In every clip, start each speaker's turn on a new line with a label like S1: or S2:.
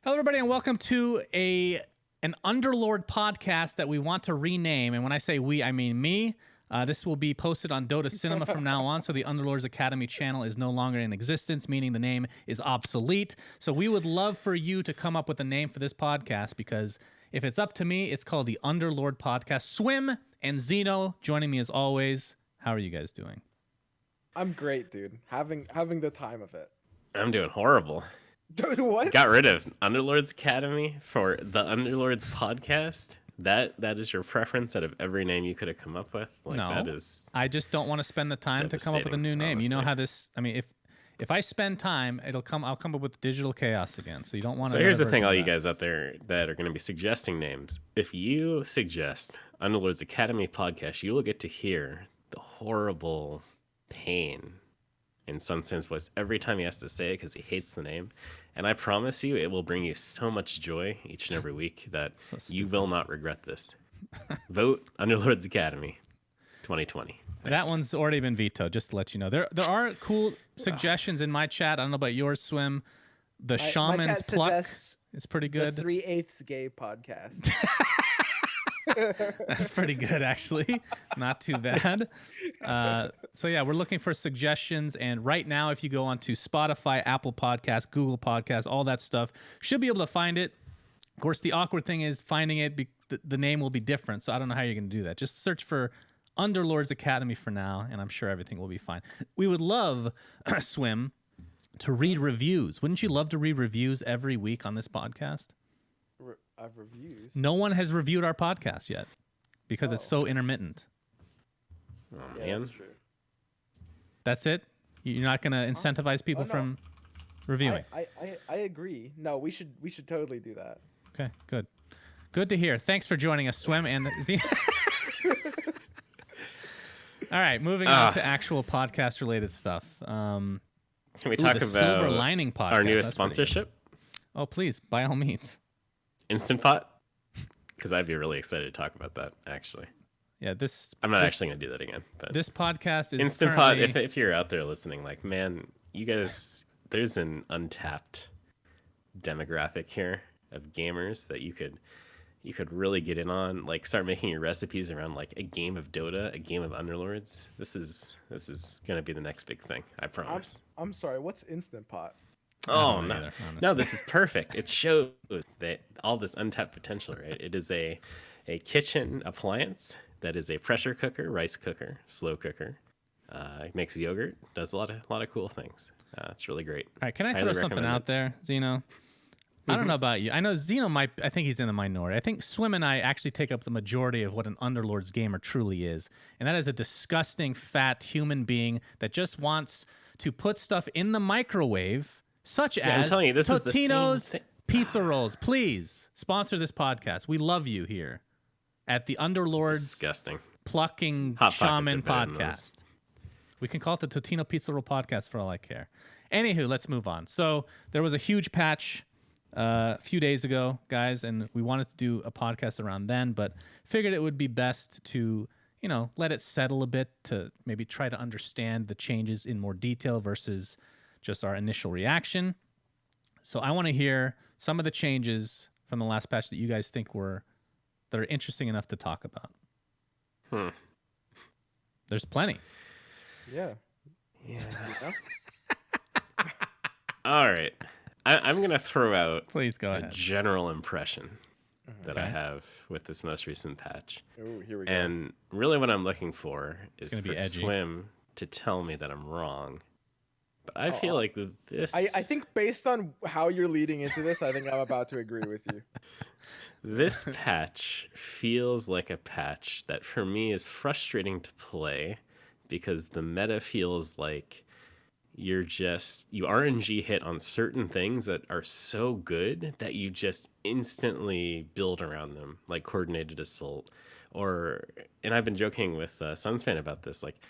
S1: Hello, everybody, and welcome to an Underlord podcast that we want to rename. And when I say we, I mean me. This will be posted on Dota Cinema from now on, so the Underlords Academy channel is no longer in existence, meaning the name is obsolete. So we would love for you to come up with a name for this podcast, because if it's up to me, it's called the Underlord Podcast. Swim and Zeno joining me as always. How are you guys doing?
S2: I'm great, dude. Having the time of it.
S3: I'm doing horrible.
S2: Dude, what?
S3: Got rid of Underlords Academy for the Underlords podcast. That is your preference out of every name you could have come up with? Like,
S1: no,
S3: that is
S1: I just don't want to spend the time to come up with a new name.
S3: honestly.
S1: You know how this, I mean, if I spend time, I'll come up with digital chaos again. So you don't want to.
S3: So here's the thing, all you guys out there that are going to be suggesting names. If you suggest Underlords Academy podcast, you will get to hear the horrible pain in Sunsen's voice every time he has to say it because he hates the name. And I promise you, it will bring you so much joy each and every week that you will not regret this. Vote Underlords Academy 2020.
S1: That one's already been vetoed, just to let you know. There are cool suggestions in my chat. I don't know about yours, Swim. The Shaman's Pluck is pretty good.
S2: The 3/8 gay podcast.
S1: That's pretty good, actually. Not too bad. So yeah, we're looking for suggestions. And right now, if you go onto Spotify, Apple Podcasts, Google Podcasts, all that stuff, should be able to find it. Of course, the awkward thing is finding it. The name will be different. So I don't know how you're going to do that. Just search for Underlords Academy for now, and I'm sure everything will be fine. We would love, Swim, to read reviews. Wouldn't you love to read reviews every week on this podcast?
S2: Reviews?
S1: No one has reviewed our podcast yet because it's so intermittent.
S3: Oh,
S2: Yeah,
S3: man.
S2: that's true.
S1: That's it? You're not going to incentivize people
S2: no.
S1: from reviewing?
S2: I agree. No, we should totally do that.
S1: Okay, good. Good to hear. Thanks for joining us, Swim and Z. All right, moving on to actual podcast-related stuff.
S3: Can we talk
S1: the
S3: about
S1: Silver Lining podcast?
S3: our newest
S1: That's pretty good.
S3: sponsorship,
S1: Oh, please, by all means.
S3: Instant Pot? Because I'd be really excited to talk about that, actually.
S1: Yeah,
S3: I'm not actually going to do that again. But
S1: This podcast is
S3: Instant Pot,
S1: currently...
S3: if you're out there listening, like, man, you guys, there's an untapped demographic here of gamers that you could really get in on, like start making your recipes around like a game of Dota, a game of Underlords. This is going to be the next big thing, I promise.
S2: I'm sorry. What's Instant Pot?
S3: Oh,
S1: know
S3: no.
S1: either, honestly.
S3: No, this is perfect. It shows that all this untapped potential, right? It is a kitchen appliance that is a pressure cooker, rice cooker, slow cooker. It makes yogurt, does a lot of cool things. It's really great.
S1: All right, can I
S3: Highly
S1: throw something
S3: recommend
S1: out
S3: it.
S1: there, Zeno? I don't know about you. I know Zeno I think he's in the minority. I think Swim and I actually take up the majority of what an Underlords gamer truly is. And that is a disgusting, fat human being that just wants to put stuff in the microwave, such
S3: I'm
S1: as
S3: telling you, this is the same
S1: Totino's
S3: thing.
S1: pizza rolls. Please sponsor this podcast. We love you here at the Underlords
S3: Disgusting.
S1: Plucking
S3: Hot Pockets
S1: Shaman
S3: are better than those.
S1: podcast. We can call it the Totino Pizza Roll podcast for all I care. Anywho, let's move on. So there was a huge patch a few days ago, guys, and we wanted to do a podcast around then, but figured it would be best to, let it settle a bit to maybe try to understand the changes in more detail versus just our initial reaction. So I want to hear some of the changes from the last patch that you guys think that are interesting enough to talk about. There's plenty.
S2: Yeah.
S3: Yeah.
S2: You know?
S3: All right. I'm going to throw out
S1: Please go
S3: a
S1: ahead.
S3: general impression that I
S1: Okay.
S3: have with this most recent patch.
S2: Ooh, here we go.
S3: And really what I'm looking for is
S1: gonna be
S3: for
S1: edgy.
S3: Swim to tell me that I'm wrong. But I feel like this
S2: I think based on how you're leading into this, I think I'm about to agree with you.
S3: this patch feels like a patch that for me is frustrating to play because the meta feels like you RNG hit on certain things that are so good that you just instantly build around them, like coordinated assault. And I've been joking with Sunsfan about this, like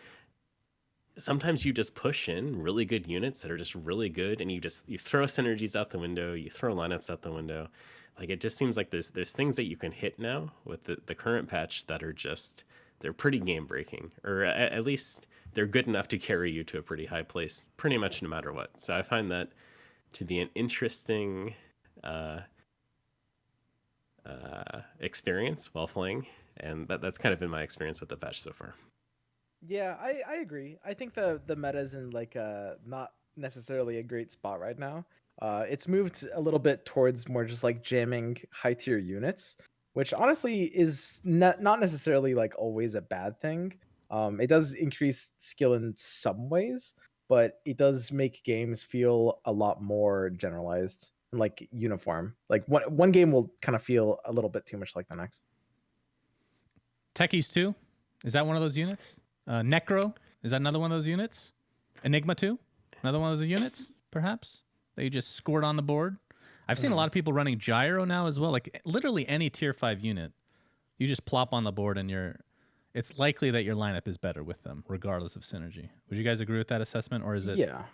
S3: sometimes you just push in really good units that are just really good, and you throw synergies out the window, you throw lineups out the window. Like it just seems like there's things that you can hit now with the current patch that are they're pretty game breaking, or at least they're good enough to carry you to a pretty high place, pretty much no matter what. So I find that to be an interesting uh, experience while playing, and that's kind of been my experience with the patch so far.
S2: Yeah, I agree. I think the meta's in like not necessarily a great spot right now. It's moved a little bit towards more just like jamming high tier units, which honestly is not necessarily like always a bad thing. It does increase skill in some ways, but it does make games feel a lot more generalized and like uniform. Like one game will kind of feel a little bit too much like the next.
S1: Techies 2, is that one of those units? Necro, is that another one of those units? Enigma 2, another one of those units, perhaps? That you just scored on the board? I've seen a lot of people running Gyro now as well. Like literally any tier 5 unit, you just plop on the board and it's likely that your lineup is better with them, regardless of synergy. Would you guys agree with that assessment, or is it?
S2: Yeah.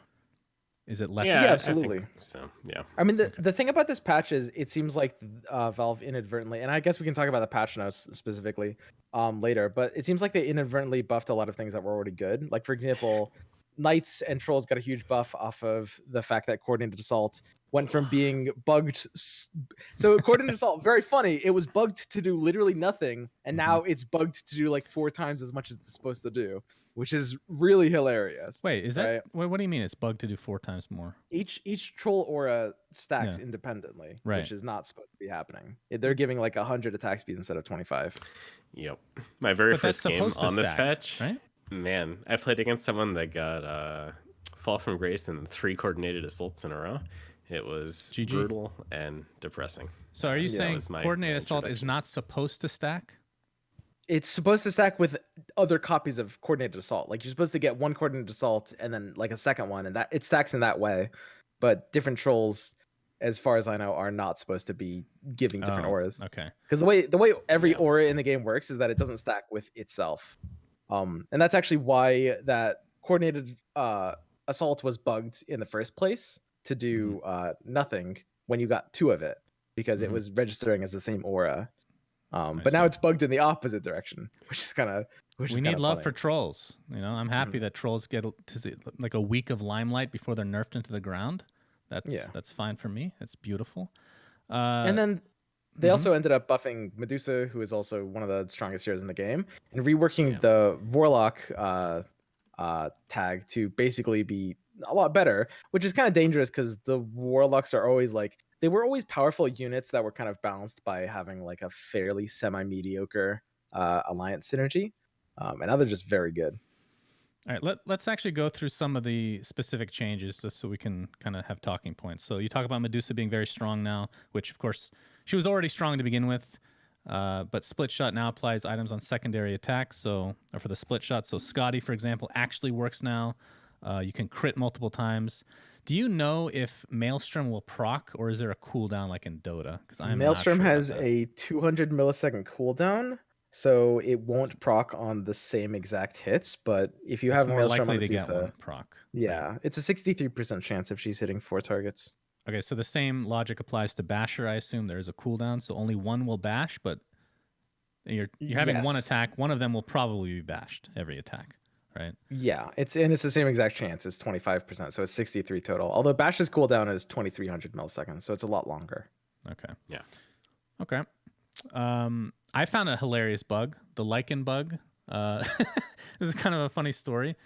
S1: Is it less?
S2: Yeah,
S3: I
S2: absolutely.
S3: think so yeah.
S2: I mean, the thing about this patch is it seems like Valve inadvertently, and I guess we can talk about the patch notes specifically later, but it seems like they inadvertently buffed a lot of things that were already good. Like, for example, Knights and Trolls got a huge buff off of the fact that Coordinated Assault went from being bugged. So, Coordinated Assault, very funny. It was bugged to do literally nothing, and now it's bugged to do like 4 times as much as it's supposed to do, which is really hilarious.
S1: Wait, is that?
S2: right?
S1: What do you mean it's bugged to do 4 times more?
S2: Each troll aura stacks
S1: Yeah.
S2: independently,
S1: Right.
S2: which is not supposed to be happening. They're giving like 100 attack speed instead of 25.
S3: Yep. My very
S1: But that's
S3: first game
S1: supposed to
S3: on this
S1: stack,
S3: patch,
S1: right?
S3: man, I played against someone that got Fall from Grace and 3 coordinated assaults in a row. It was
S1: GG.
S3: brutal and depressing.
S1: So are you
S2: Yeah,
S1: saying
S3: was my
S1: coordinated assault is
S3: introduction.
S1: not supposed to stack?
S2: It's supposed to stack with other copies of coordinated assault. Like you're supposed to get one coordinated assault and then like a second one, and that it stacks in that way. But different trolls, as far as I know, are not supposed to be giving different
S1: Oh,
S2: auras.
S1: Okay.
S2: Because the way every
S3: Yeah.
S2: aura in the game works is that it doesn't stack with itself. And that's actually why that coordinated assault was bugged in the first place to do nothing when you got 2 of it, because it
S1: Mhm.
S2: was registering as the same aura.
S1: I
S2: But now
S1: see.
S2: it's bugged in the opposite direction, which is kind of
S1: We need love for trolls. You know, I'm happy that trolls get to see, like a week of limelight before they're nerfed into the ground. That's fine for me. It's beautiful.
S2: And then they
S1: mhm.
S2: also ended up buffing Medusa, who is also one of the strongest heroes in the game, and reworking
S3: Yeah.
S2: the Warlock tag to basically be a lot better, which is kind of dangerous because the Warlocks are always like they were always powerful units that were kind of balanced by having like a fairly semi-mediocre alliance synergy, and now they're just very good.
S1: All right, let's actually go through some of the specific changes just so we can kind of have talking points. So you talk about Medusa being very strong now, which of course she was already strong to begin with, but split shot now applies items on secondary attacks. So or for the split shot, so Scotty, for example, actually works now. You can crit multiple times. Do you know if Maelstrom will proc, or is there a cooldown like in Dota? Because I'm
S2: Maelstrom
S1: not sure
S2: has
S1: about that.
S2: a 200 millisecond cooldown, so it won't proc on the same exact hits. But if you
S1: It's
S2: have
S1: more
S2: Maelstrom on
S1: likely to get
S2: Medusa,
S1: one proc.
S2: yeah, it's a 63% chance if she's hitting 4 targets.
S1: Okay, so the same logic applies to Basher. I assume there is a cooldown, so only one will bash, but you're having one
S2: Yes.
S1: attack. One of them will probably be bashed every attack, right?
S2: Yeah, it's the same exact chance. It's 25%, so it's 63 total. Although Bash's cooldown is 2300 milliseconds, so it's a lot longer.
S1: Okay.
S3: Yeah.
S1: Okay. I found a hilarious bug, the Lichen Bug. This is kind of a funny story.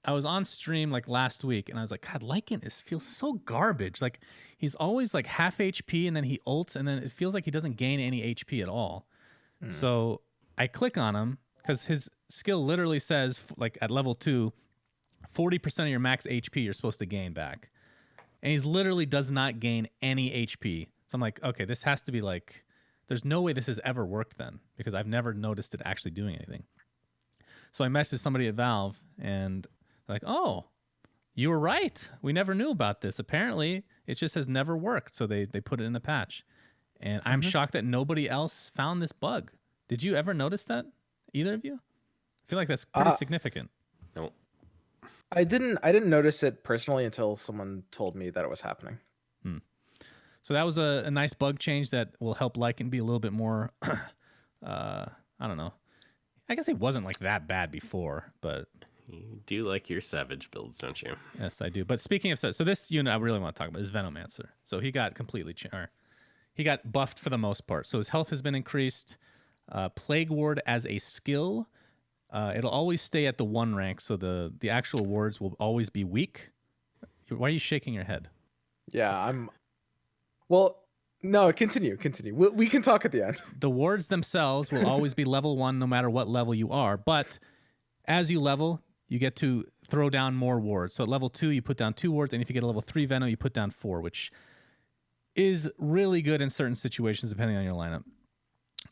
S1: I was on stream like last week, and I was like, God, Lichen feels so garbage. Like he's always like half HP, and then he ults, and then it feels like he doesn't gain any HP at all. So I click on him because his skill literally says like at level 2, 40% of your max HP you're supposed to gain back, and he literally does not gain any HP. So I'm like, okay, this has to be like, there's no way this has ever worked then, because I've never noticed it actually doing anything. So I messaged somebody at Valve, and they're like, oh, you were right. We never knew about this. Apparently, it just has never worked. So they put it in the patch. And I'm shocked that nobody else found this bug. Did you ever notice that? Either of you? I feel like that's pretty significant.
S3: No.
S2: I didn't notice it personally until someone told me that it was happening.
S1: So that was a nice bug change that will help Lycan be a little bit more, I don't know. I guess it wasn't like that bad before, but
S3: You do like your savage builds, don't you?
S1: Yes, I do. But speaking of so this unit I really want to talk about is Venomancer. So he got completely he got buffed for the most part. So his health has been increased. Plague Ward as a skill, it'll always stay at the 1 rank. So the actual wards will always be weak. Why are you shaking your head?
S2: Yeah, I'm. Well, no, continue. We can talk at the end.
S1: The wards themselves will always be level 1 no matter what level you are. But as you level, you get to throw down more wards. So at level 2, you put down 2 wards. And if you get a level 3 Venom, you put down 4, which is really good in certain situations depending on your lineup.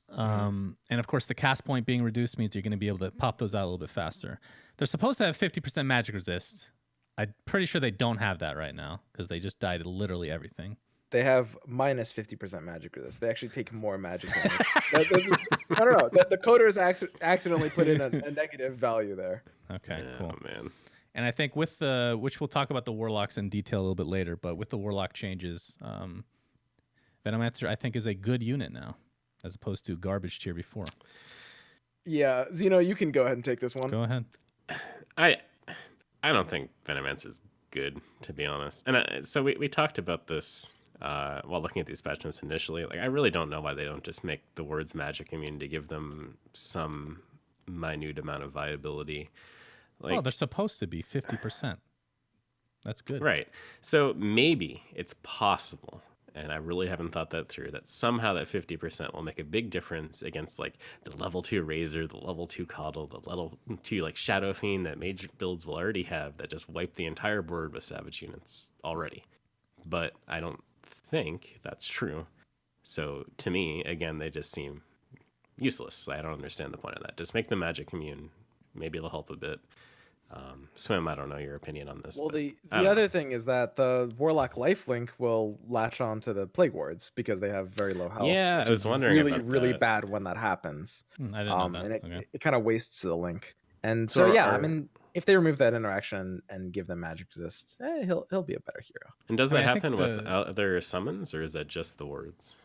S1: And of course, the cast point being reduced means you're going to be able to pop those out a little bit faster. They're supposed to have 50% magic resist. I'm pretty sure they don't have that right now because they just died to literally everything.
S2: They have minus 50% magic resist. They actually take more magic damage. I don't know. The coders accidentally put in a negative value there.
S1: Okay,
S3: Yeah,
S1: cool.
S3: man.
S1: And I think with which we'll talk about the Warlocks in detail a little bit later, but with the Warlock changes, Venomancer I think is a good unit now, as opposed to garbage tier before.
S2: Yeah, Zeno, you can go ahead and take this one.
S1: Go ahead.
S3: I don't think Venomancer's good, to be honest. And so we talked about this while looking at these patch notes initially. Like, I really don't know why they don't just make the words magic immune to give them some minute amount of viability. Like,
S1: Oh, they're supposed to be 50%. That's good.
S3: right. So maybe it's possible, and I really haven't thought that through, that somehow that 50% will make a big difference against like the level 2 Razor, the level 2 Coddle, the level 2 like Shadow Fiend that mage builds will already have that just wipe the entire board with savage units already. But I don't think that's true. So to me, again, they just seem useless. I don't understand the point of that. Just make the magic immune. Maybe it'll help a bit. Swim, I don't know your opinion on this.
S2: Well,
S3: but
S2: the
S3: I don't
S2: other
S3: know.
S2: thing is that the Warlock lifelink will latch on to the Plague Wards because they have very low health.
S3: Yeah,
S2: which
S3: I was
S2: is
S3: wondering
S2: really,
S3: about
S2: really
S3: that.
S2: bad when that happens.
S1: I didn't know that.
S2: And
S1: Okay.
S2: it kind of wastes the link. And
S3: So
S2: so, yeah, I
S3: are-
S2: mean, if they remove that interaction and give them magic resist, he'll be a better hero.
S3: And does
S1: I
S3: that
S1: mean, I think
S3: happen with
S1: the-
S3: other summons, or is that just the words?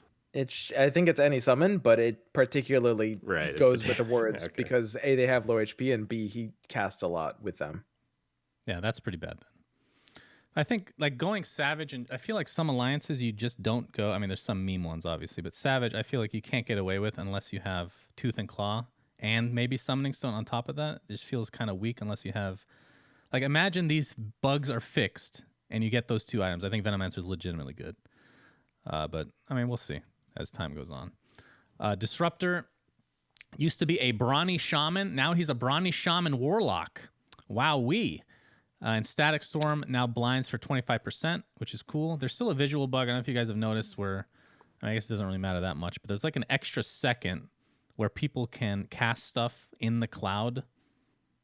S2: I think it's any summon, but it particularly
S3: Right, it's
S2: goes with the words
S3: okay.
S2: because A, they have low HP, and B, he casts a lot with them.
S1: Yeah, that's pretty bad then. I think like going Savage, and I feel like some alliances you just don't go. I mean, there's some meme ones obviously, but Savage I feel like you can't get away with unless you have Tooth and Claw and maybe Summoning Stone on top of that. It just feels kind of weak unless you have, like, imagine these bugs are fixed and you get those 2 items. I think Venomancer is legitimately good, but I mean we'll see as time goes on. Disruptor used to be a Brawny Shaman. Now he's a Brawny Shaman Warlock. Wowee. And Static Storm now blinds for 25%, which is cool. There's still a visual bug. I don't know if you guys have noticed where, I guess it doesn't really matter that much, but there's like an extra second where people can cast stuff in the cloud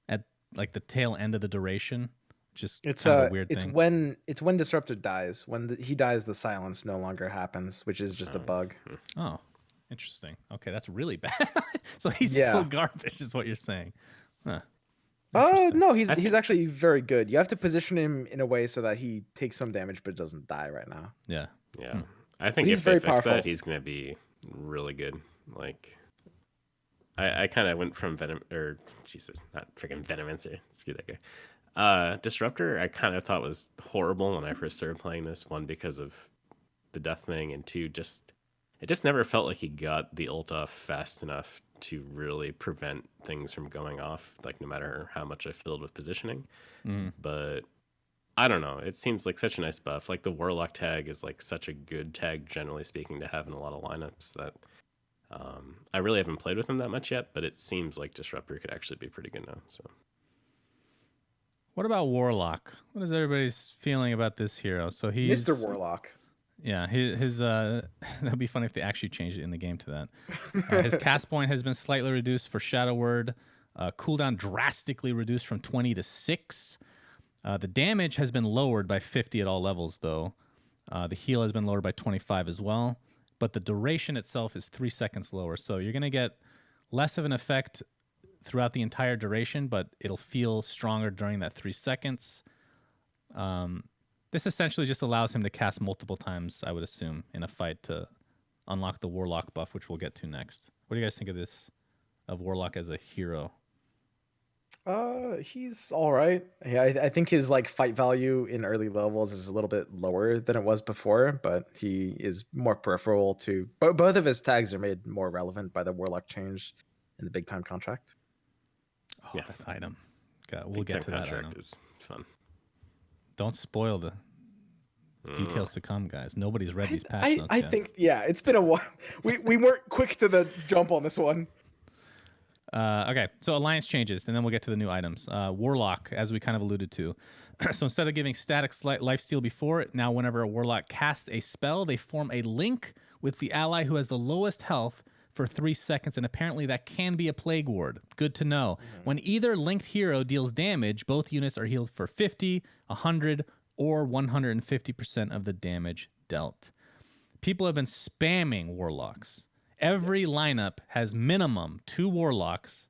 S1: at like the tail end of the duration. Just
S2: It's
S1: kind of a weird
S2: it's
S1: thing.
S2: when Disruptor dies. When he dies, the silence no longer happens, which is just a bug.
S1: Oh, interesting. Okay, that's really bad. So he's
S2: Yeah.
S1: still garbage, is what you're saying. Huh.
S2: Oh
S1: Interesting.
S2: no, he's actually very good. You have to position him in a way so that he takes some damage but doesn't die right now.
S1: Yeah.
S3: Yeah, I think
S2: he's
S3: if they
S2: very
S3: fix
S2: powerful.
S3: that, he's gonna be really good. Like, I kind of went from not freaking Venomancer. Screw that guy. Disruptor, I kind of thought was horrible when I first started playing this. One, because of the death thing, and two, it just never felt like he got the ult off fast enough to really prevent things from going off, like no matter how much I filled with positioning. But I don't know, it seems like such a nice buff. Like the Warlock tag is like such a good tag, generally speaking, to have in a lot of lineups that I really haven't played with him that much yet, but it seems like Disruptor could actually be pretty good now. So
S1: What about Warlock? What is everybody's feeling about this hero? So he's
S2: Mr. Warlock.
S1: Yeah, his that'd be funny if they actually changed it in the game to that. His cast point has been slightly reduced for Shadow Word. Cooldown drastically reduced from 20 to 6. The damage has been lowered by 50 at all levels, though. The heal has been lowered by 25 as well. But the duration itself is 3 seconds lower. So you're going to get less of an effect throughout the entire duration, but it'll feel stronger during that 3 seconds. This essentially just allows him to cast multiple times, I would assume, in a fight to unlock the Warlock buff, which we'll get to next. What do you guys think of this, of Warlock as a hero?
S2: He's all right. Yeah, I think his like fight value in early levels is a little bit lower than it was before, but he is more peripheral to. Both of his tags are made more relevant by the Warlock change in the big time contract.
S1: Oh,
S3: Yeah.
S1: that item. We'll
S3: Big
S1: get
S3: time
S1: to that
S3: contract
S1: item.
S3: is fun.
S1: Don't spoil the details to come, guys. Nobody's read these patch notes
S2: I
S1: yet.
S2: think it's been a while. We weren't quick to the jump on this one.
S1: Okay, so alliance changes, and then we'll get to the new items. Warlock, as we kind of alluded to. So instead of giving static lifesteal before it, now whenever a Warlock casts a spell, they form a link with the ally who has the lowest health for 3 seconds, and apparently that can be a Plague Ward. Good to know. When either linked hero deals damage, both units are healed for 50, 100, or 150% of the damage dealt. People have been spamming Warlocks. Every lineup has minimum 2 Warlocks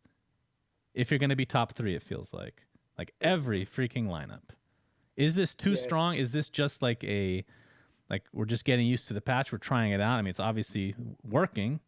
S1: if you're going to be top 3, it feels like. Like every freaking lineup. Is this too strong? Is this just like we're just getting used to the patch? We're trying it out. I mean, it's obviously working.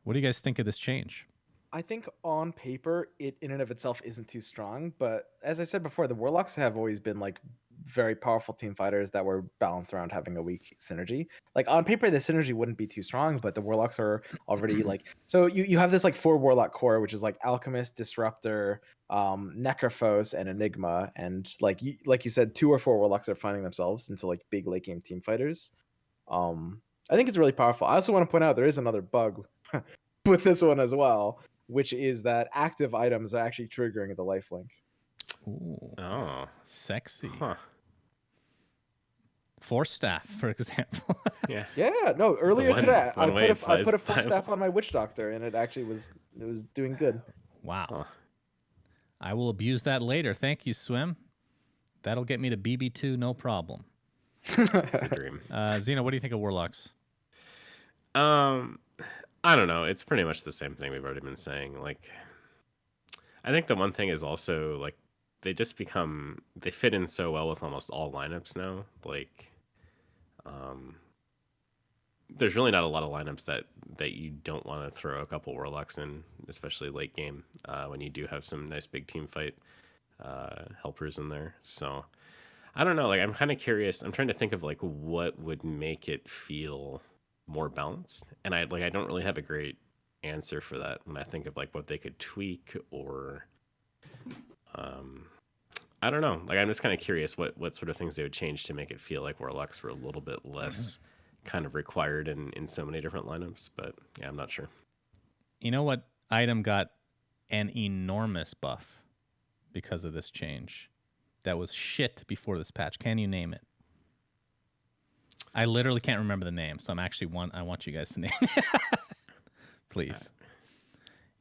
S1: What do you guys think of this change?
S2: I think on paper, it in and of itself isn't too strong, but as I said before, the Warlocks have always been like very powerful team fighters that were balanced around having a weak synergy. Like on paper, the synergy wouldn't be too strong, but the Warlocks are already like so you have this like 4 Warlock core, which is like Alchemist, Disruptor, Necrophos, and Enigma, and like you said, 2 or 4 Warlocks are finding themselves into like big late game team fighters. I think it's really powerful. I also want to point out there is another bug with this one as well, which is that active items are actually triggering the lifelink.
S1: Ooh,
S3: Oh,
S1: sexy.
S3: huh.
S1: Force staff, for example.
S3: Yeah.
S2: Yeah, no. Earlier
S3: one-
S2: today,
S3: one way it's
S2: I put a
S3: Vyse-
S2: force staff on my witch doctor, and it actually was doing good.
S1: Wow.
S3: Huh.
S1: I will abuse that later. Thank you, Swim. That'll get me to BB2, no problem.
S3: It's the dream.
S1: Xena, what do you think of Warlocks?
S3: I don't know. It's pretty much the same thing we've already been saying. Like, I think the one thing is also like they fit in so well with almost all lineups now. Like, there's really not a lot of lineups that you don't want to throw a couple Warlocks in, especially late game when you do have some nice big team fight helpers in there. So I don't know. Like, I'm kind of curious. I'm trying to think of like what would make it feel more balanced, and I don't really have a great answer for that when I think of like what they could tweak or I don't know. Like, I'm just kind of curious what sort of things they would change to make it feel like Warlocks were a little bit less kind of required in so many different lineups. But yeah, I'm not sure.
S1: You know what item got an enormous buff because of this change? That was shit before this patch. Can you name it? I literally can't remember the name, so I want you guys to name it. Please.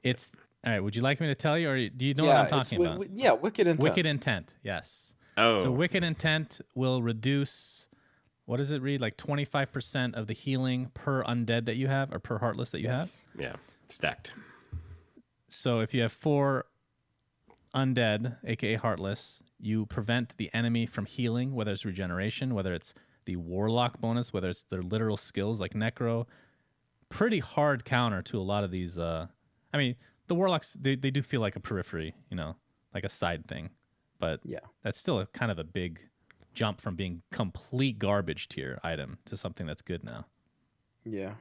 S1: It's all right. Would you like me to tell you, or do you know what I'm talking about?
S2: Wicked Intent.
S1: Wicked Intent. Yes.
S3: Oh,
S1: So Wicked Intent will reduce. What does it read? Like 25% of the healing per undead that you have, or per heartless that you have.
S3: yeah, stacked.
S1: So if you have 4 undead, aka heartless, you prevent the enemy from healing, whether it's regeneration, whether it's the warlock bonus, whether it's their literal skills like necro. Pretty hard counter to a lot of these. I mean, the warlocks they do feel like a periphery, like a side thing, but
S2: Yeah.
S1: that's still a kind of a big jump from being complete garbage tier item to something that's good now.
S2: Yeah.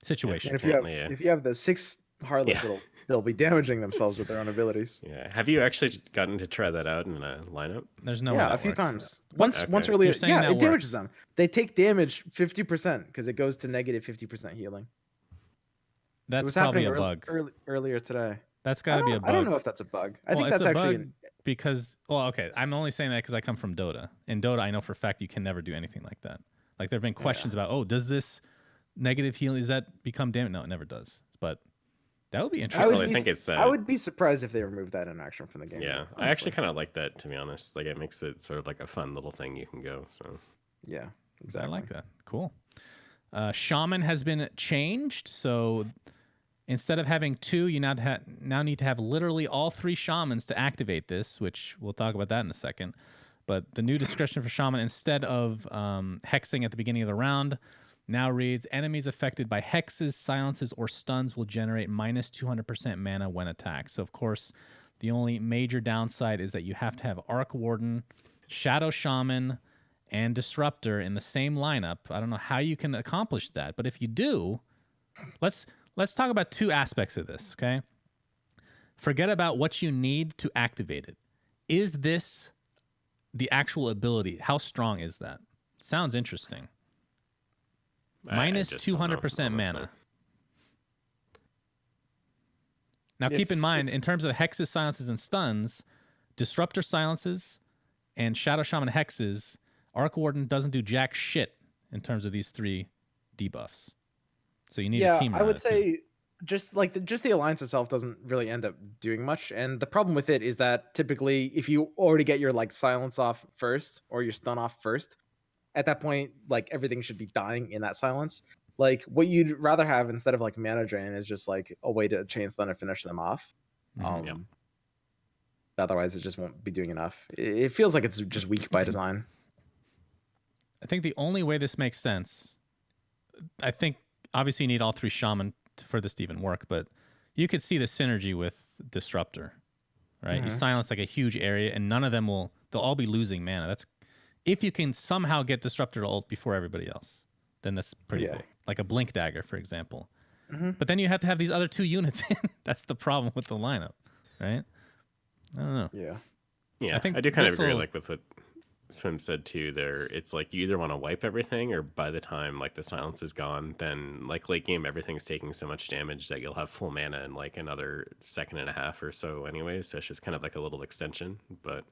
S1: Situation.
S2: And
S3: Apparently,
S2: if you have the 6 Harlots, they'll be damaging themselves with their own abilities.
S3: Yeah. Have you actually gotten to try that out in a lineup?
S1: There's no way
S2: Yeah,
S1: that
S2: a few
S1: works.
S2: times.
S3: Okay.
S2: Once earlier.
S1: You're saying
S2: Yeah,
S1: that
S2: it damages
S1: works.
S2: them. They take damage 50% because it goes to negative 50% healing. It
S1: That's
S2: was
S1: probably
S2: happening
S1: a bug.
S2: earlier today.
S1: That's got to be a bug.
S2: I don't know if that's a bug. I think
S1: it's
S2: that's
S1: a
S2: actually
S1: bug because okay, I'm only saying that because I come from Dota. In Dota, I know for a fact you can never do anything like that. Like there have been questions about, does this negative healing, does that become damage? No, it never does. But that would be interesting.
S3: I think it's.
S2: I would be surprised if they removed that in action from the game.
S3: Yeah, I actually kind of like that, to be honest. Like, it makes it sort of like a fun little thing you can go. So
S2: Yeah, exactly.
S1: I like that. Cool. Shaman has been changed, so instead of having 2, you now need to have literally all 3 shamans to activate this, which we'll talk about that in a second. But the new description for shaman, instead of hexing at the beginning of the round, now reads, enemies affected by hexes, silences, or stuns will generate minus 200% mana when attacked. So, of course, The only major downside is that you have to have Arc Warden, Shadow Shaman, and Disruptor in the same lineup. I don't know how you can accomplish that, but if you do, let's talk about two aspects of this, okay? Forget about what you need to activate it. Is this the actual ability? How strong is that? Sounds interesting. Minus 200% mana. Now, keep in mind, in terms of hexes, silences, and stuns, Disruptor silences and Shadow Shaman hexes, Arc Warden doesn't do jack shit in terms of these three debuffs. So you need a team.
S2: I would say just the alliance itself doesn't really end up doing much. And the problem with it is that typically, if you already get your like silence off first or your stun off first, at that point, like everything should be dying in that silence. Like what you'd rather have instead of like mana drain is just like a way to chain stun and finish them off. Otherwise, it just won't be doing enough. It feels like it's just weak by design.
S1: I think the only way this makes sense, I think obviously you need all three shaman for this to even work, but you could see the synergy with Disruptor, right? You silence like a huge area and none of them they'll all be losing mana. That's if you can somehow get Disruptor to ult before everybody else, then that's pretty big. Like a Blink Dagger, for example. But then you have to have these other two units in. That's the problem with the lineup, right? I don't know.
S3: Yeah, I do kind of agree like with what Swim said too. There, it's like you either want to wipe everything, or by the time like the silence is gone, then like late game everything's taking so much damage that you'll have full mana in like another second and a half or so, anyways. So it's just kind of like a little extension, but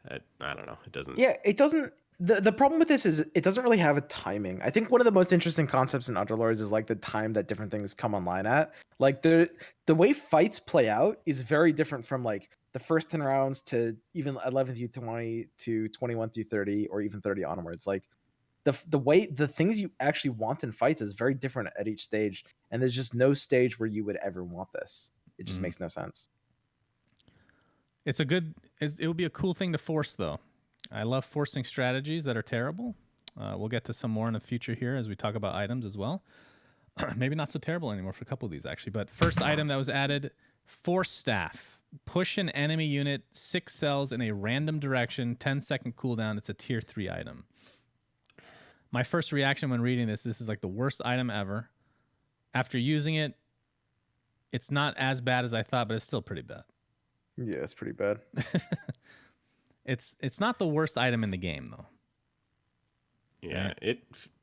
S3: I don't know. It doesn't.
S2: Yeah, it doesn't. The problem with this is it doesn't really have a timing. I think one of the most interesting concepts in Underlords is like the time that different things come online at. Like the way fights play out is very different from like the first 10 rounds to even 11 through 20 to 21 through 30 or even 30 onwards. Like the way the things you actually want in fights is very different at each stage, and there's just no stage where you would ever want this. It just makes no sense.
S1: It would be a cool thing to force, though. I love forcing strategies that are terrible. We'll get to some more in the future here as we talk about items as well. Maybe not so terrible anymore for a couple of these, actually. But first item that was added, Force Staff. Push an enemy unit 6 cells in a random direction, 10-second cooldown. It's a tier 3 item. My first reaction when reading this is like the worst item ever. After using it, it's not as bad as I thought, but it's still pretty bad.
S2: Yeah, it's pretty bad.
S1: It's not the worst item in the game, though.
S3: Yeah,
S1: right?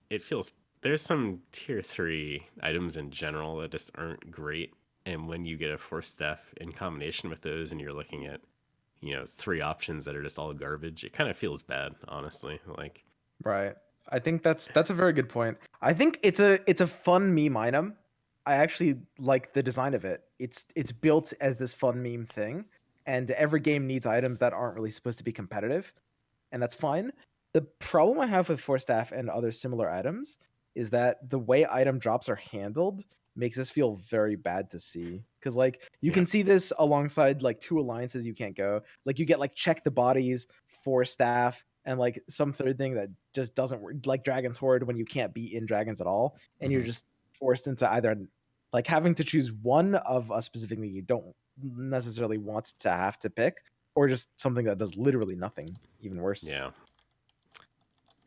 S3: It feels there's some tier 3 items in general that just aren't great, and when you get a Force Staff in combination with those, and you're looking at 3 options that are just all garbage, it kind of feels bad, honestly. Like,
S2: right. I think that's a very good point. I think it's a fun meme item. I actually like the design of it. It's built as this fun meme thing, and every game needs items that aren't really supposed to be competitive, and that's fine. The problem I have with Force Staff and other similar items is that the way item drops are handled makes this feel very bad to see. Because like you can see this alongside like 2 alliances you can't go. Like you get like check the bodies, Force Staff, and like some third thing that just doesn't work, like Dragon's Horde, when you can't be in Dragons at all, and you're just forced into either like having to choose one of a specific thing you don't necessarily want to have to pick, or just something that does literally nothing, even worse.
S3: Yeah.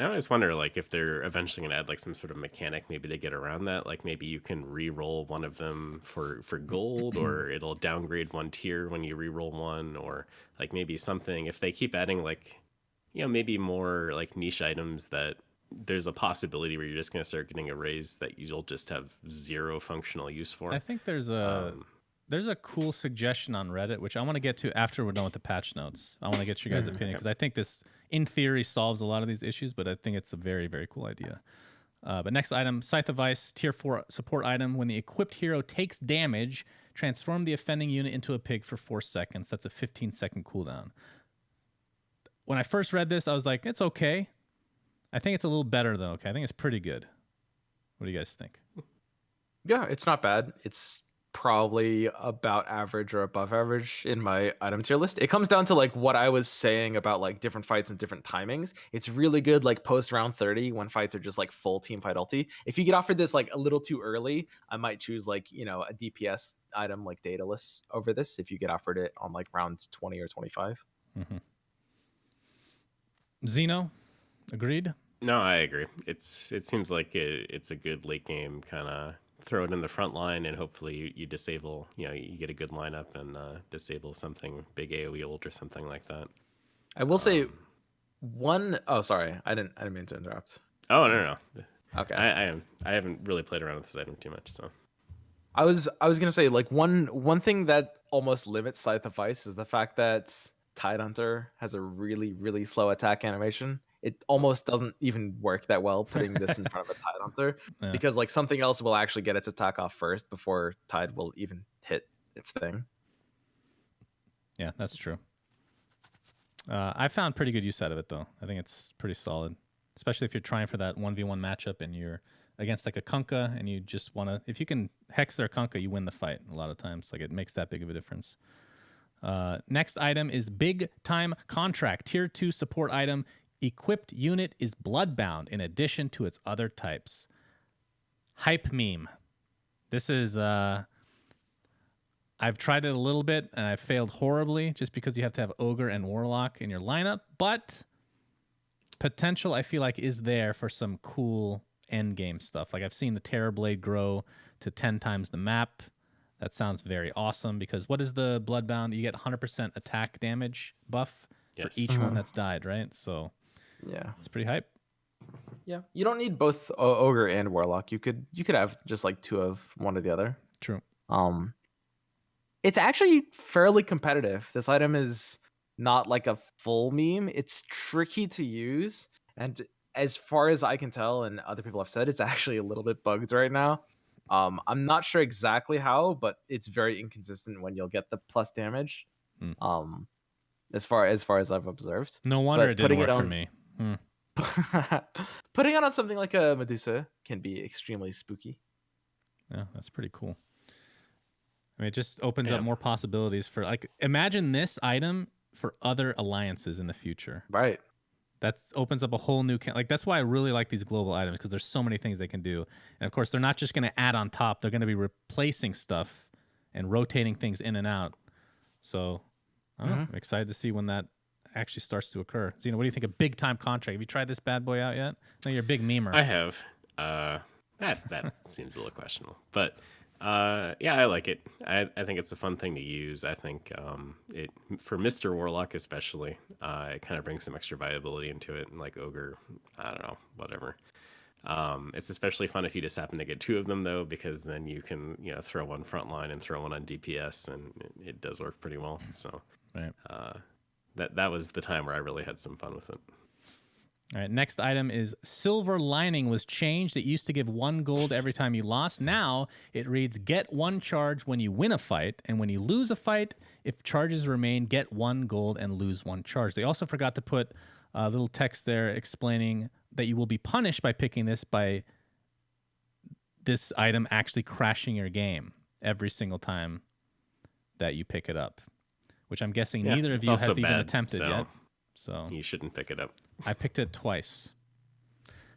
S3: I always wonder, like, if they're eventually going to add, like, some sort of mechanic maybe to get around that. Like, maybe you can re-roll one of them for gold, or it'll downgrade one tier when you re-roll one, or, like, maybe something. If they keep adding, like, maybe more, like, niche items that there's a possibility where you're just going to start getting a raise that you'll just have 0 functional use for.
S1: I think there's a cool suggestion on Reddit, which I want to get to after we're done with the patch notes. I want to get your guys' opinion, because I think this, in theory, solves a lot of these issues, but I think it's a very, very cool idea. But next item, Scythe of Vyse, tier 4 support item. When the equipped hero takes damage, transform the offending unit into a pig for 4 seconds. That's a 15-second cooldown. When I first read this, I was like, it's okay. I think it's a little better, though. Okay, I think it's pretty good. What do you guys think?
S2: Yeah, it's not bad. It's probably about average or above average in my item tier list. It comes down to like what I was saying about like different fights and different timings. It's really good like post round 30 when fights are just like full team fight ulti. If you get offered this like a little too early, I might choose like, you know, a DPS item like Daedalus over this if you get offered it on like rounds 20 or 25.
S1: Mm-hmm. Zeno, agreed?
S3: No, I agree. It seems like it's a good late game kind of throw it in the front line and hopefully you disable, you know, you get a good lineup and disable something big AoE ult or something like that.
S2: I will say oh sorry, I didn't mean to interrupt.
S3: Oh no.
S2: Okay.
S3: I haven't really played around with this item too much, so
S2: I was gonna say like one thing that almost limits Scythe of Vyse is the fact that Tidehunter has a really slow attack animation. It almost doesn't even work that well putting this in front of a Tidehunter
S1: Yeah.
S2: because like something else will actually get its attack off first before Tide will even hit its thing.
S1: Yeah, that's true. I found pretty good use out of it though. I think it's pretty solid, especially if you're trying for that 1v1 matchup and you're against like a Kunkka and you just want to, if you can hex their Kunkka, you win the fight a lot of times. Like it makes that big of a difference. Next item is Big Time Contract, tier 2 support item. Equipped unit is bloodbound in addition to its other types. Hype meme. This is I've tried it a little bit and I've failed horribly just because you have to have Ogre and Warlock in your lineup, but potential I feel like is there for some cool end game stuff. Like I've seen the Terrorblade grow to 10 times the map. That sounds very awesome because what is the bloodbound? You get 100% attack damage buff for each one that's died, right? So
S2: yeah,
S1: it's pretty hype.
S2: Yeah, you don't need both Ogre and Warlock. You could have just like two of one or the other.
S1: True.
S2: It's actually fairly competitive. This item is not like a full meme. It's tricky to use, and as far as I can tell, and other people have said, it's actually a little bit bugged right now. I'm not sure exactly how, but it's very inconsistent when you'll get the plus damage. As far as I've observed.
S1: No wonder it didn't work for me.
S2: Putting it on something like a Medusa can be extremely spooky.
S1: Yeah, that's pretty cool. I mean, it just opens up more possibilities for like imagine this item for other alliances in the future.
S2: Right.
S1: That opens up a whole new like that's why I really like these global items because there's so many things they can do. And of course, they're not just going to add on top, they're going to be replacing stuff and rotating things in and out. So, I don't know, I'm excited to see when that actually starts to occur. Zeno, what do you think of Big Time Contract? Have you tried this bad boy out yet? No, you're a big memer.
S3: I have. That seems a little questionable, but yeah, I like it. I think it's a fun thing to use. I think it for Mr. Warlock especially, it kind of brings some extra viability into it, and like Ogre, I don't know, whatever. It's especially fun if you just happen to get two of them though, because then you can throw one front line and throw one on DPS, and it does work pretty well. So
S1: right.
S3: That was the time where I really had some fun with it.
S1: All right, next item is Silver Lining was changed. It used to give 1 gold every time you lost. Now it reads get 1 charge when you win a fight, and when you lose a fight, if charges remain, get 1 gold and lose 1 charge. They also forgot to put a little text there explaining that you will be punished by picking this by this item actually crashing your game every single time that you pick it up, which I'm guessing neither of you have even attempted yet. So
S3: you shouldn't pick it up.
S1: I picked it twice.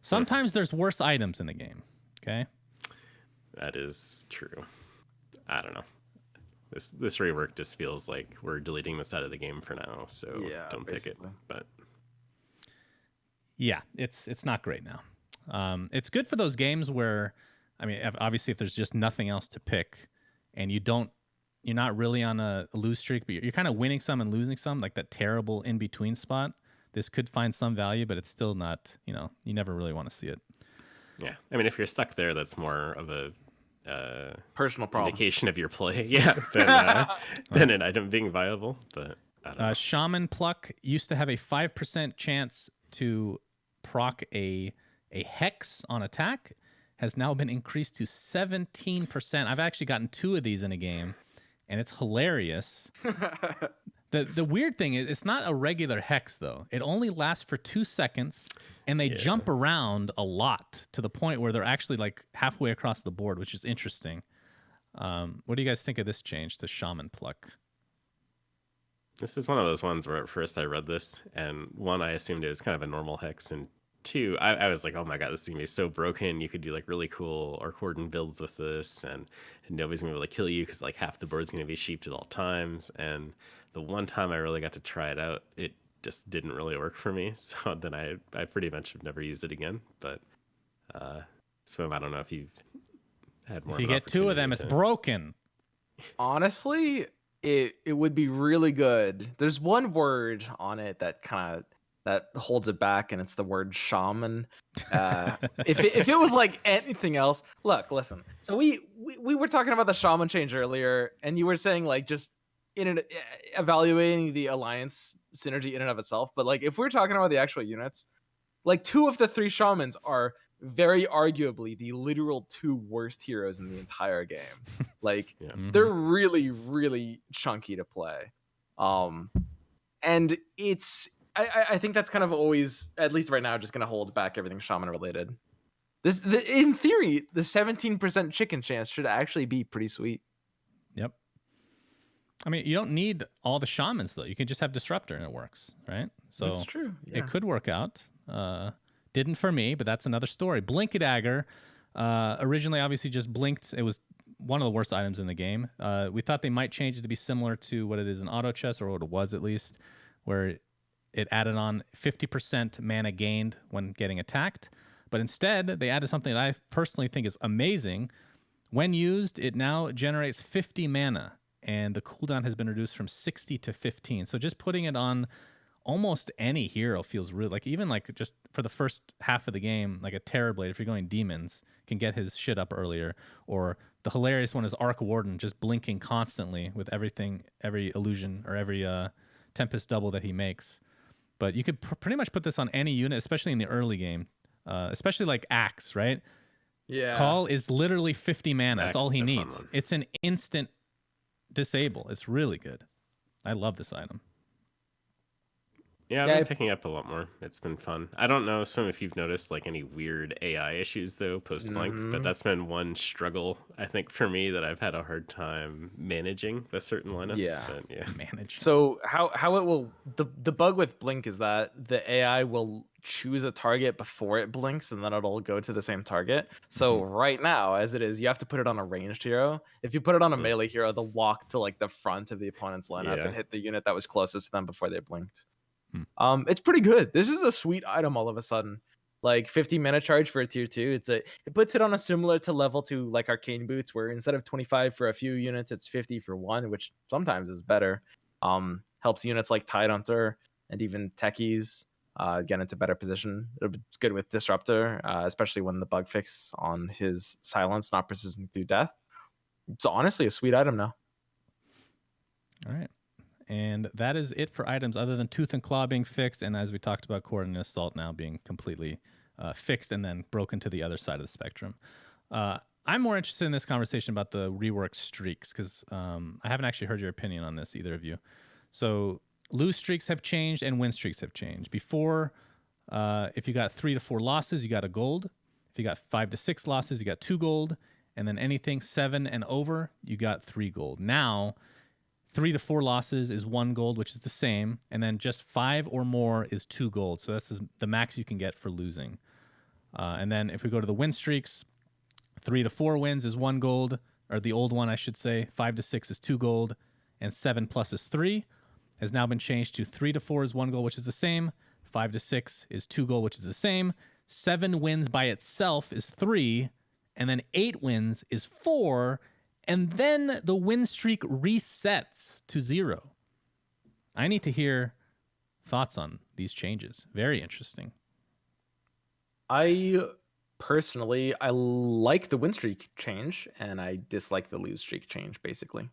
S1: Sometimes there's worse items in the game. Okay.
S3: That is true. I don't know. This rework just feels like we're deleting this out of the game for now. So don't pick it. But
S1: yeah, it's not great now. It's good for those games where, I mean, obviously if there's just nothing else to pick, and you're not really on a lose streak, but you're kind of winning some and losing some, like that terrible in between spot. This could find some value, but it's still not, you never really want to see it.
S3: Yeah. I mean, if you're stuck there, that's more of a
S2: personal problem
S3: indication of your play. Yeah. Than an item being viable. But I don't know.
S1: Shaman Pluck used to have a 5% chance to proc a hex on attack, has now been increased to 17%. I've actually gotten 2 of these in a game, and it's hilarious. The weird thing is it's not a regular hex, though. It only lasts for 2 seconds, and they jump around a lot to the point where they're actually like halfway across the board, which is interesting. What do you guys think of this change to Shaman Pluck?
S3: This is one of those ones where at first I read this, and one, I assumed it was kind of a normal hex, and two, I was like, oh my god, this is gonna be so broken. You could do like really cool Orc Warden builds with this, and nobody's gonna be able to kill you because like half the board's gonna be sheeped at all times. And the one time I really got to try it out, it just didn't really work for me. So then I pretty much have never used it again. But Swim, I don't know if you've had more.
S1: If you
S3: of an
S1: get two of them,
S3: opportunity
S1: it's
S3: to-
S1: broken.
S2: Honestly, it would be really good. There's one word on it that holds it back, and it's the word shaman. If it was like anything else, listen. So we were talking about the shaman change earlier, and you were saying like just evaluating the alliance synergy in and of itself. But like if we're talking about the actual units, like 2 of the 3 shamans are very arguably the literal 2 worst heroes in the entire game. Like
S3: Yeah.
S2: they're really, really chunky to play. And it's I think that's kind of always, at least right now, just gonna hold back everything shaman related. In theory, the 17% chicken chance should actually be pretty sweet.
S1: Yep. I mean, you don't need all the shamans though. You can just have disruptor and it works, right? So
S2: That's true. Yeah.
S1: it could work out. Didn't for me, but that's another story. Blink-a-Dagger, originally obviously just blinked. It was one of the worst items in the game. We thought they might change it to be similar to what it is in Auto Chess, or what it was at least, where it added on 50% mana gained when getting attacked. But instead, they added something that I personally think is amazing. When used, it now generates 50 mana, and the cooldown has been reduced from 60 to 15. So just putting it on almost any hero feels really, like, even like just for the first half of the game, like a Terrorblade, if you're going demons, can get his shit up earlier. Or the hilarious one is Arc Warden, just blinking constantly with everything, every illusion or every Tempest double that he makes. But you could pretty much put this on any unit, especially in the early game, especially like Axe, right?
S2: Yeah.
S1: Call is literally 50 mana. That's
S3: Axe
S1: all he
S3: is a fun
S1: needs.
S3: one.
S1: It's an instant disable. It's really good. I love this item.
S3: Yeah, I've
S2: Yeah,
S3: been picking up a lot more. It's been fun. I don't know, Swim, if you've noticed like any weird AI issues though post blank, but that's been one struggle I think for me that I've had a hard time managing with certain lineups.
S2: Yeah.
S3: But yeah.
S1: Manage.
S2: So how it will, the bug with blink is that the AI will choose a target before it blinks, and then it'll go to the same target. So right now, as it is, you have to put it on a ranged hero. If you put it on a melee hero, they'll walk to like the front of the opponent's lineup
S3: Yeah.
S2: and hit the unit that was closest to them before they blinked. It's pretty good. This is a sweet item all of a sudden. Like 50 mana charge for a tier 2. It puts it on a similar to level to like Arcane Boots, where instead of 25 for a few units, it's 50 for one, which sometimes is better. Helps units like Tidehunter and even techies get into better position. It's good with Disruptor, especially when the bug fix on his silence not persisting through death. It's honestly a sweet item now.
S1: All right. And that is it for items other than Tooth and Claw being fixed, and as we talked about, Coordinate Assault now being completely fixed and then broken to the other side of the spectrum. I'm more interested in this conversation about the rework streaks, because I haven't actually heard your opinion on this, either of you. So lose streaks have changed and win streaks have changed. Before, if you got 3 to 4 losses, you got a gold. If you got 5 to 6 losses, you got 2 gold. And then anything 7 and over, you got 3 gold. Now, 3 to 4 losses is 1 gold, which is the same. And then just 5 or more is 2 gold. So that's the max you can get for losing. And then if we go to the win streaks, 3 to 4 wins is 1 gold, or the old one, I should say. 5 to 6 is 2 gold, and 7 plus is 3. Has now been changed to 3 to 4 is 1 gold, which is the same. 5 to 6 is 2 gold, which is the same. 7 wins by itself is 3. And then 8 wins is 4. And then the win streak resets to 0. I need to hear thoughts on these changes. Very interesting.
S2: I personally, I like the win streak change, and I dislike the lose streak change, basically.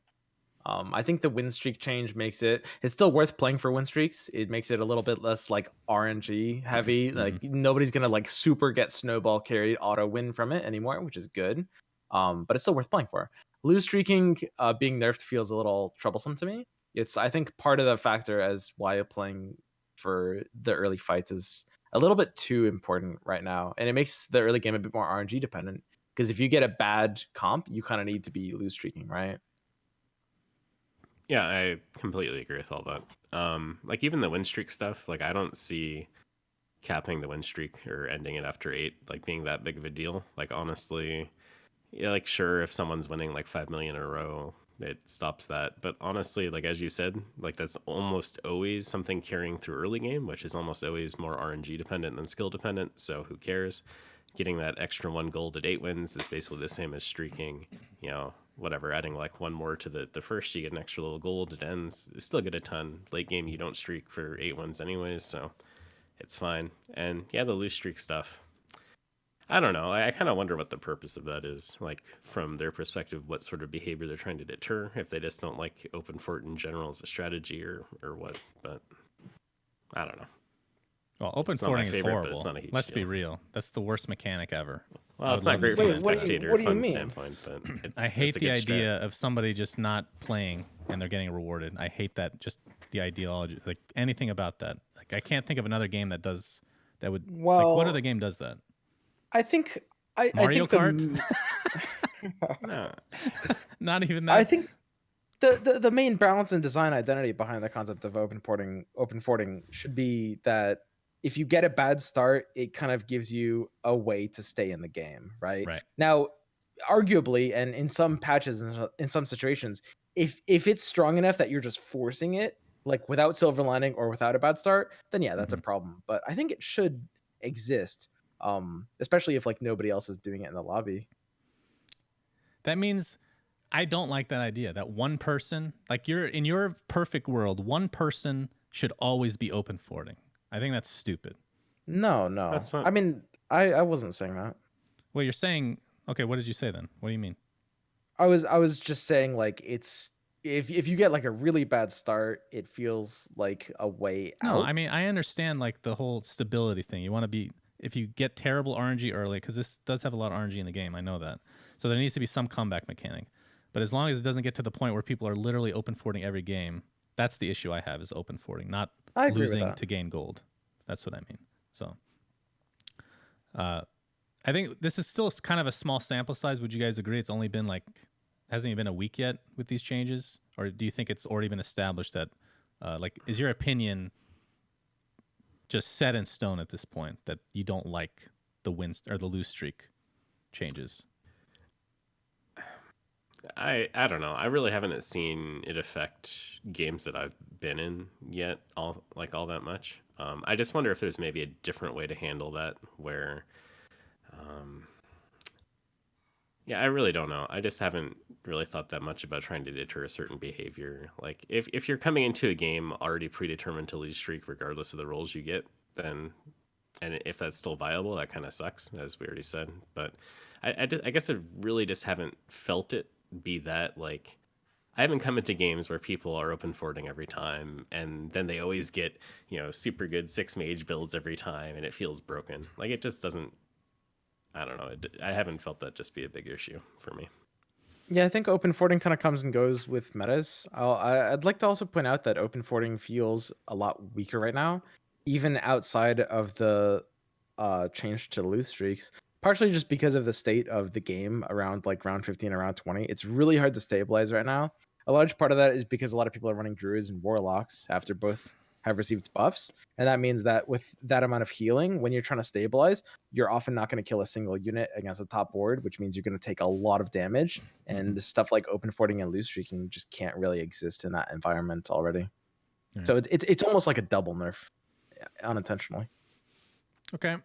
S2: I think the win streak change makes it's still worth playing for win streaks. It makes it a little bit less like RNG heavy. Like nobody's gonna like super get snowball carried auto win from it anymore, which is good. But it's still worth playing for. Lose streaking being nerfed feels a little troublesome to me. It's, I think, part of the factor as why playing for the early fights is a little bit too important right now, and it makes the early game a bit more RNG dependent. Because if you get a bad comp, you kind of need to be lose streaking, right?
S3: Yeah, I completely agree with all that. Like even the win streak stuff, like I don't see capping the win streak or ending it after 8 like being that big of a deal. Like honestly, yeah, like sure if someone's winning like 5 million in a row, it stops that. But honestly, like as you said, like that's almost always something carrying through early game, which is almost always more RNG dependent than skill dependent. So who cares? Getting that extra 1 gold at 8 wins is basically the same as streaking, you know, whatever, adding like 1 more to the first, you get an extra little gold, it ends, you still get a ton. Late game, you don't streak for 8 wins anyways, so it's fine. And yeah, the loose streak stuff, I don't know. I kind of wonder what the purpose of that is. Like from their perspective, what sort of behavior they're trying to deter. If they just don't like open fort in general as a strategy, or what. But I don't know.
S1: Well, open
S3: It's not my
S1: forting is
S3: favorite, but
S1: horrible.
S3: it's not a huge
S1: Let's
S3: deal.
S1: be real. That's the worst mechanic ever.
S3: Well,
S1: I
S3: it's
S1: would
S3: not
S1: love to
S3: great
S1: see
S3: from a
S1: that.
S3: spectator
S2: what do you
S3: fun
S2: mean?
S3: standpoint, but
S1: I
S3: it's
S1: hate
S3: a
S1: the
S3: good
S1: idea
S3: strat.
S1: of somebody just not playing and they're getting rewarded. I hate that. Just the ideology, like anything about that. Like I can't think of another game that does that would. Like what
S2: Well,
S1: other game does that?
S2: I think I
S1: Mario
S2: think
S1: Kart?
S3: No,
S1: Not even that.
S2: I think the main balance and design identity behind the concept of open forting should be that if you get a bad start, it kind of gives you a way to stay in the game, right?
S1: Right.
S2: Now, arguably, and in some patches and in some situations, if it's strong enough that you're just forcing it, like without silver lining or without a bad start, then yeah, that's a problem. But I think it should exist, especially if like nobody else is doing it in the lobby.
S1: That means I don't like that idea. That one person, like you're in your perfect world, one person should always be open forting. I think that's stupid.
S2: No,
S3: that's not.
S2: I mean, I wasn't saying that.
S1: Well, you're saying, okay, what did you say then? What do you mean?
S2: I was just saying like it's if you get like a really bad start, it feels like a way
S1: No,
S2: out.
S1: I mean, I understand like the whole stability thing. You want to be, if you get terrible RNG early, because this does have a lot of RNG in the game, I know that. So there needs to be some comeback mechanic. But as long as it doesn't get to the point where people are literally open forting every game, that's the issue I have is open forting, not
S2: I agree with
S1: losing
S2: that.
S1: to gain gold. That's what I mean. So I think this is still kind of a small sample size. Would you guys agree? It's only been like, hasn't even been a week yet with these changes? Or do you think it's already been established that, like, is your opinion just set in stone at this point that you don't like the win or the lose streak changes?
S3: I don't know. I really haven't seen it affect games that I've been in yet, all that much. I just wonder if there's maybe a different way to handle that, where, yeah, I really don't know. I just haven't really thought that much about trying to deter a certain behavior. Like if you're coming into a game already predetermined to lose streak, regardless of the rolls you get, then and if that's still viable, that kind of sucks, as we already said. But I guess I really just haven't felt it be that like I haven't come into games where people are open forting every time and then they always get, super good 6 mage builds every time and it feels broken. Like it just doesn't, I don't know. I haven't felt that just be a big issue for me.
S2: Yeah, I think open forting kind of comes and goes with metas. I'd like to also point out that open forting feels a lot weaker right now, even outside of the change to loose streaks. Partially just because of the state of the game around like round 15, around 20. It's really hard to stabilize right now. A large part of that is because a lot of people are running druids and warlocks after both have received buffs. And that means that with that amount of healing, when you're trying to stabilize, you're often not going to kill a single unit against a top board, which means you're going to take a lot of damage. And stuff like open forting and loose streaking just can't really exist in that environment already.
S1: Right.
S2: So it's almost like a double nerf, unintentionally.
S1: Okay.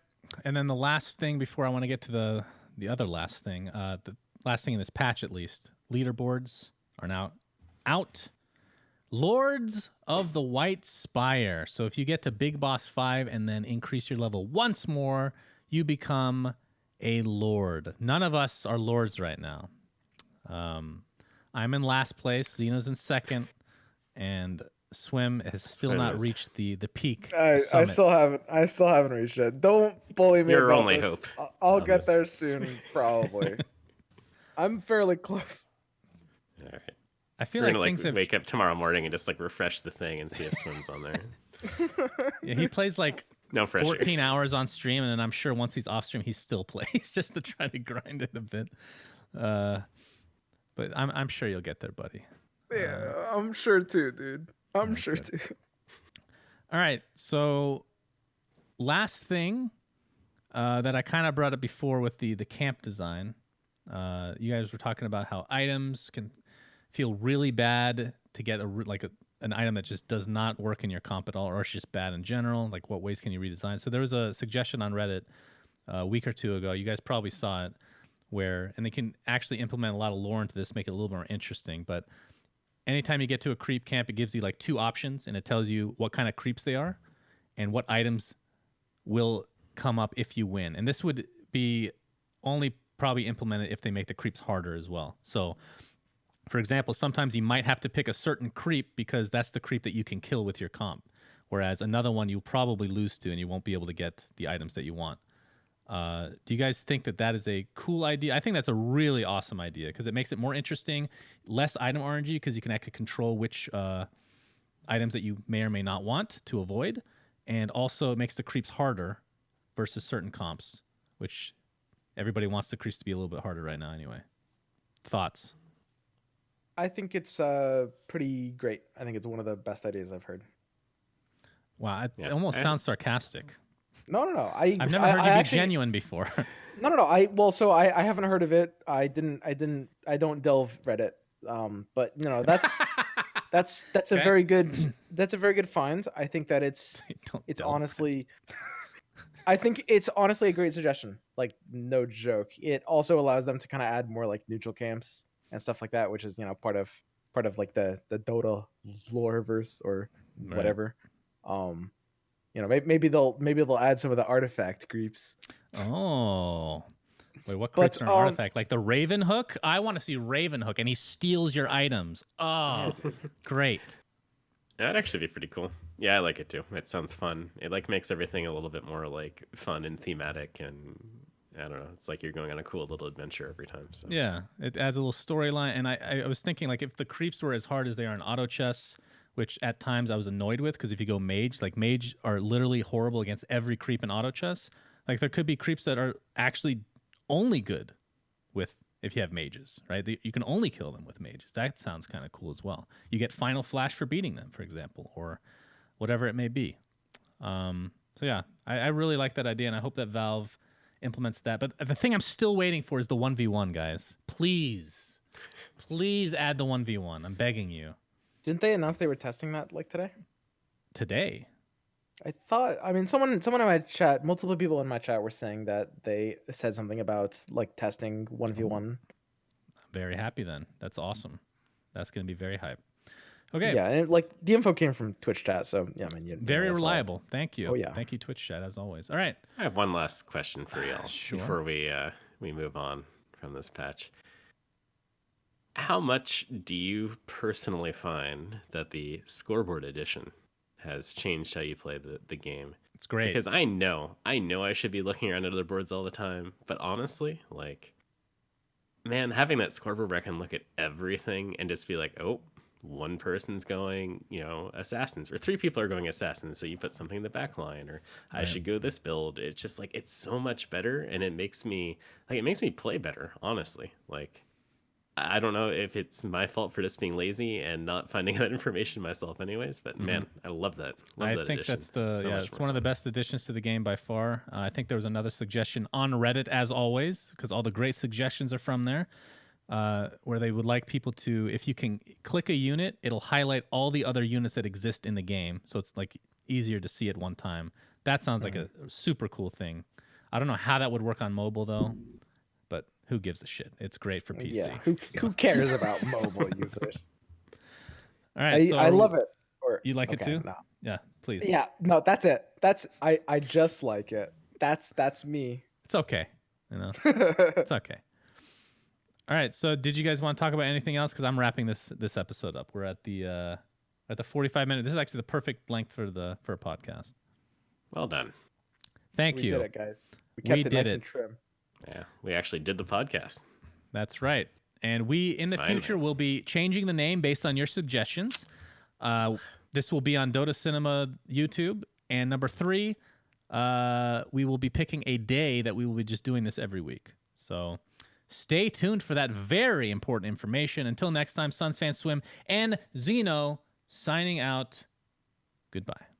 S1: And then the last thing before I want to get to the other last thing, the last thing in this patch at least, leaderboards are now out. Lords of the White Spire. So if you get to Big Boss 5 and then increase your level once more, you become a Lord. None of us are Lords right now. I'm in last place. Xeno's in second. And Swim has still
S3: Swim
S1: not
S3: is-
S1: reached the peak
S2: I
S1: summit.
S2: still haven't reached it. Don't bully me.
S3: Your
S2: about
S3: only
S2: this.
S3: hope
S2: I'll
S3: on
S2: get
S3: this.
S2: there soon, probably. I'm fairly close.
S3: All right.
S1: I feel
S3: We're
S1: like
S3: gonna
S1: things have...
S3: wake up tomorrow morning and just refresh the thing and see if Swim's on there.
S1: Yeah, he plays like
S3: No pressure.
S1: 14 hours on stream, and then I'm sure once he's off stream, he still plays just to try to grind it a bit. But I'm sure you'll get there, buddy.
S2: Yeah, I'm sure too, dude. I'm
S1: Alright,
S2: sure
S1: good.
S2: too.
S1: All right, so last thing that I kind of brought up before with the camp design. You guys were talking about how items can feel really bad to get an item that just does not work in your comp at all, or it's just bad in general. Like, what ways can you redesign? So there was a suggestion on Reddit a week or two ago. You guys probably saw it, and they can actually implement a lot of lore into this, make it a little more interesting. But anytime you get to a creep camp, it gives you like 2 options, and it tells you what kind of creeps they are and what items will come up if you win. And this would be only probably implemented if they make the creeps harder as well. So, for example, sometimes you might have to pick a certain creep because that's the creep that you can kill with your comp, whereas another one you'll probably lose to and you won't be able to get the items that you want. Do you guys think that is a cool idea? I think that's a really awesome idea because it makes it more interesting, less item RNG because you can actually control which items that you may or may not want to avoid, and also it makes the creeps harder versus certain comps, which everybody wants the creeps to be a little bit harder right now anyway. Thoughts?
S2: I think it's pretty great. I think it's one of the best ideas I've heard.
S1: Wow, it almost sounds sarcastic.
S2: No.
S1: I've never heard you be genuine before.
S2: No. I haven't heard of it. I don't delve Reddit. But you know, that's
S1: Okay.
S2: a very good find. I think that it's honestly I think it's honestly a great suggestion. Like, no joke. It also allows them to kind of add more like neutral camps and stuff like that, which is, you know, part of like the Dota loreverse or
S1: Right.
S2: whatever. You know, maybe they'll add some of the artifact creeps.
S1: Oh. Wait, what creeps are an artifact? Like the Raven Hook? I want to see Raven Hook, and he steals your items. Oh, great.
S3: That'd actually be pretty cool. Yeah, I like it too. It sounds fun. It like makes everything a little bit more like fun and thematic, and I don't know. It's like you're going on a cool little adventure every time. So.
S1: Yeah, it adds a little storyline. And I was thinking, like, if the creeps were as hard as they are in auto chess, which at times I was annoyed with, because if you go mage, like mage are literally horrible against every creep in auto chess. Like there could be creeps that are actually only good with if you have mages, right? You can only kill them with mages. That sounds kind of cool as well. You get final flash for beating them, for example, or whatever it may be. So yeah, I really like that idea, and I hope that Valve implements that. But the thing I'm still waiting for is the 1v1, guys. Please add the 1v1. I'm begging you.
S2: Didn't they announce they were testing that like today?
S1: Today?
S2: I thought. I mean, someone in my chat, multiple people in my chat were saying that they said something about like testing 1v1.
S1: I'm very happy then. That's awesome. That's going to be very hype. Okay.
S2: Yeah, and like the info came from Twitch chat, so yeah, I mean,
S1: very reliable. Thank you.
S2: Oh yeah.
S1: Thank you, Twitch chat, as always. All right.
S3: I have one last question for y'all
S1: Sure.
S3: before we move on from this patch. How much do you personally find that the scoreboard edition has changed how you play the game?
S1: It's great.
S3: Because I know I should be looking around at other boards all the time, but honestly, like, man, having that scoreboard where I can look at everything and just be like, oh, one person's going, you know, assassins, or 3 people are going assassins, so you put something in the back line, or I should go this build. It's just like, it's so much better, and it makes me play better, honestly. Like, I don't know if it's my fault for just being lazy and not finding that information myself anyways, but man, I love that.
S1: I think that's it's one of the best additions to the game by far. I think there was another suggestion on Reddit, as always, because all the great suggestions are from there, where they would like people to, if you can click a unit, it'll highlight all the other units that exist in the game, so it's like easier to see at one time. That sounds like a super cool thing. I don't know how that would work on mobile though, but who gives a shit? It's great for PC.
S2: Yeah, who cares about mobile users?
S1: All right,
S2: I love it.
S1: You like it too?
S2: No.
S1: Yeah, please.
S2: Yeah, no, that's it. I just like it. That's me.
S1: It's okay. You know, it's okay. All right. So, did you guys want to talk about anything else? Because I'm wrapping this episode up. We're at the 45-minute. This is actually the perfect length for a podcast.
S3: Well done.
S1: Thank you.
S2: We did it, guys. We kept it nice and trim.
S3: Yeah, we actually did the podcast.
S1: That's right. And we, in the future, will be changing the name based on your suggestions. This will be on Dota Cinema YouTube. And number 3, we will be picking a day that we will be just doing this every week. So stay tuned for that very important information. Until next time, Suns Fan Swim and Zeno signing out. Goodbye.